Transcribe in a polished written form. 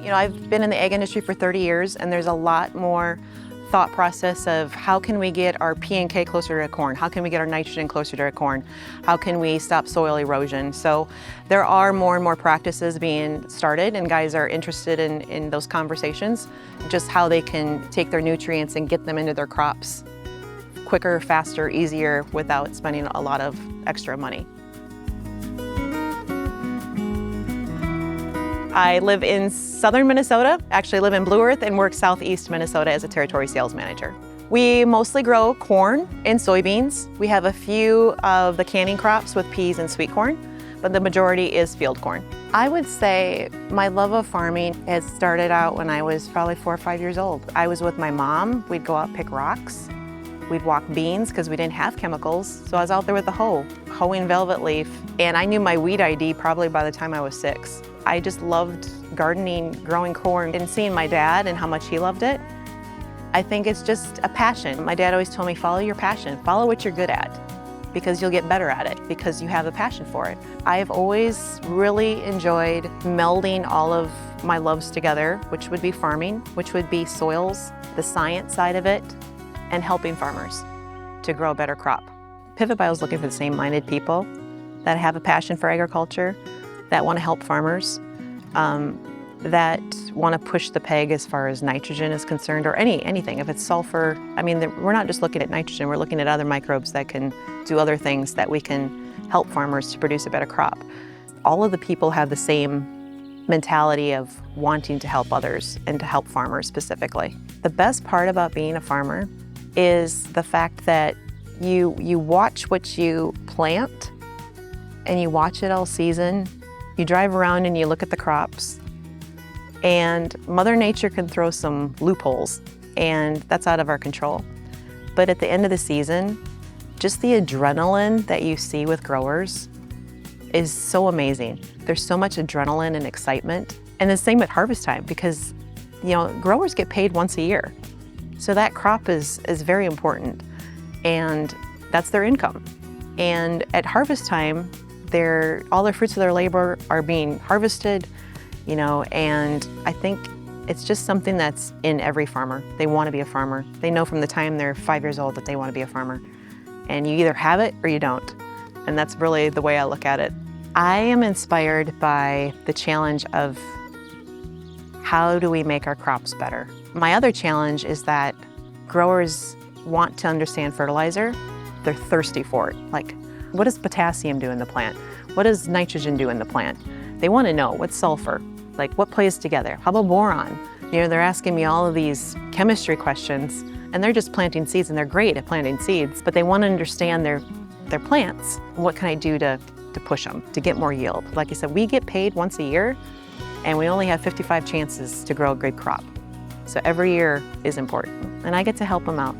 You know, I've been in the ag industry for 30 years, and there's a lot more thought process of how can we get our P and K closer to corn? How can we get our nitrogen closer to corn? How can we stop soil erosion? So there are more and more practices being started, and guys are interested in those conversations, just how they can take their nutrients and get them into their crops quicker, faster, easier, without spending a lot of extra money. I live in southern Minnesota, actually live in Blue Earth, and work southeast Minnesota as a territory sales manager. We mostly grow corn and soybeans. We have a few of the canning crops with peas and sweet corn, but the majority is field corn. I would say my love of farming has started out when I was probably 4 or 5 years old. I was with my mom. We'd go out pick rocks. We'd walk beans because we didn't have chemicals, so I was out there with the hoe, hoeing velvet leaf, and I knew my weed ID probably by the time I was 6. I just loved gardening, growing corn, and seeing my dad and how much he loved it. I think it's just a passion. My dad always told me, follow your passion, follow what you're good at, because you'll get better at it, because you have a passion for it. I've always really enjoyed melding all of my loves together, which would be farming, which would be soils, the science side of it, and helping farmers to grow a better crop. Pivot Bio is looking for the same-minded people that have a passion for agriculture, that want to help farmers, that want to push the peg as far as nitrogen is concerned, or anything. If it's sulfur, I mean, we're not just looking at nitrogen, we're looking at other microbes that can do other things that we can help farmers to produce a better crop. All of the people have the same mentality of wanting to help others and to help farmers specifically. The best part about being a farmer is the fact that you watch what you plant, and you watch it all season. You drive around and you look at the crops, and Mother Nature can throw some loopholes, and that's out of our control. But at the end of the season, just the adrenaline that you see with growers is so amazing. There's so much adrenaline and excitement. And the same at harvest time, because you know, growers get paid once a year. So that crop is very important, and that's their income. And at harvest time, all their fruits of their labor are being harvested, you know, and I think it's just something that's in every farmer. They want to be a farmer. They know from the time they're 5 years old that they want to be a farmer. And you either have it or you don't. And that's really the way I look at it. I am inspired by the challenge of how do we make our crops better? My other challenge is that growers want to understand fertilizer. They're thirsty for it. Like, what does potassium do in the plant? What does nitrogen do in the plant? They want to know what's sulfur, like what plays together. How about boron? You know, they're asking me all of these chemistry questions, and they're just planting seeds, and they're great at planting seeds, but they want to understand their plants. What can I do to push them, to get more yield? Like I said, we get paid once a year, and we only have 55 chances to grow a good crop. So every year is important, and I get to help them out.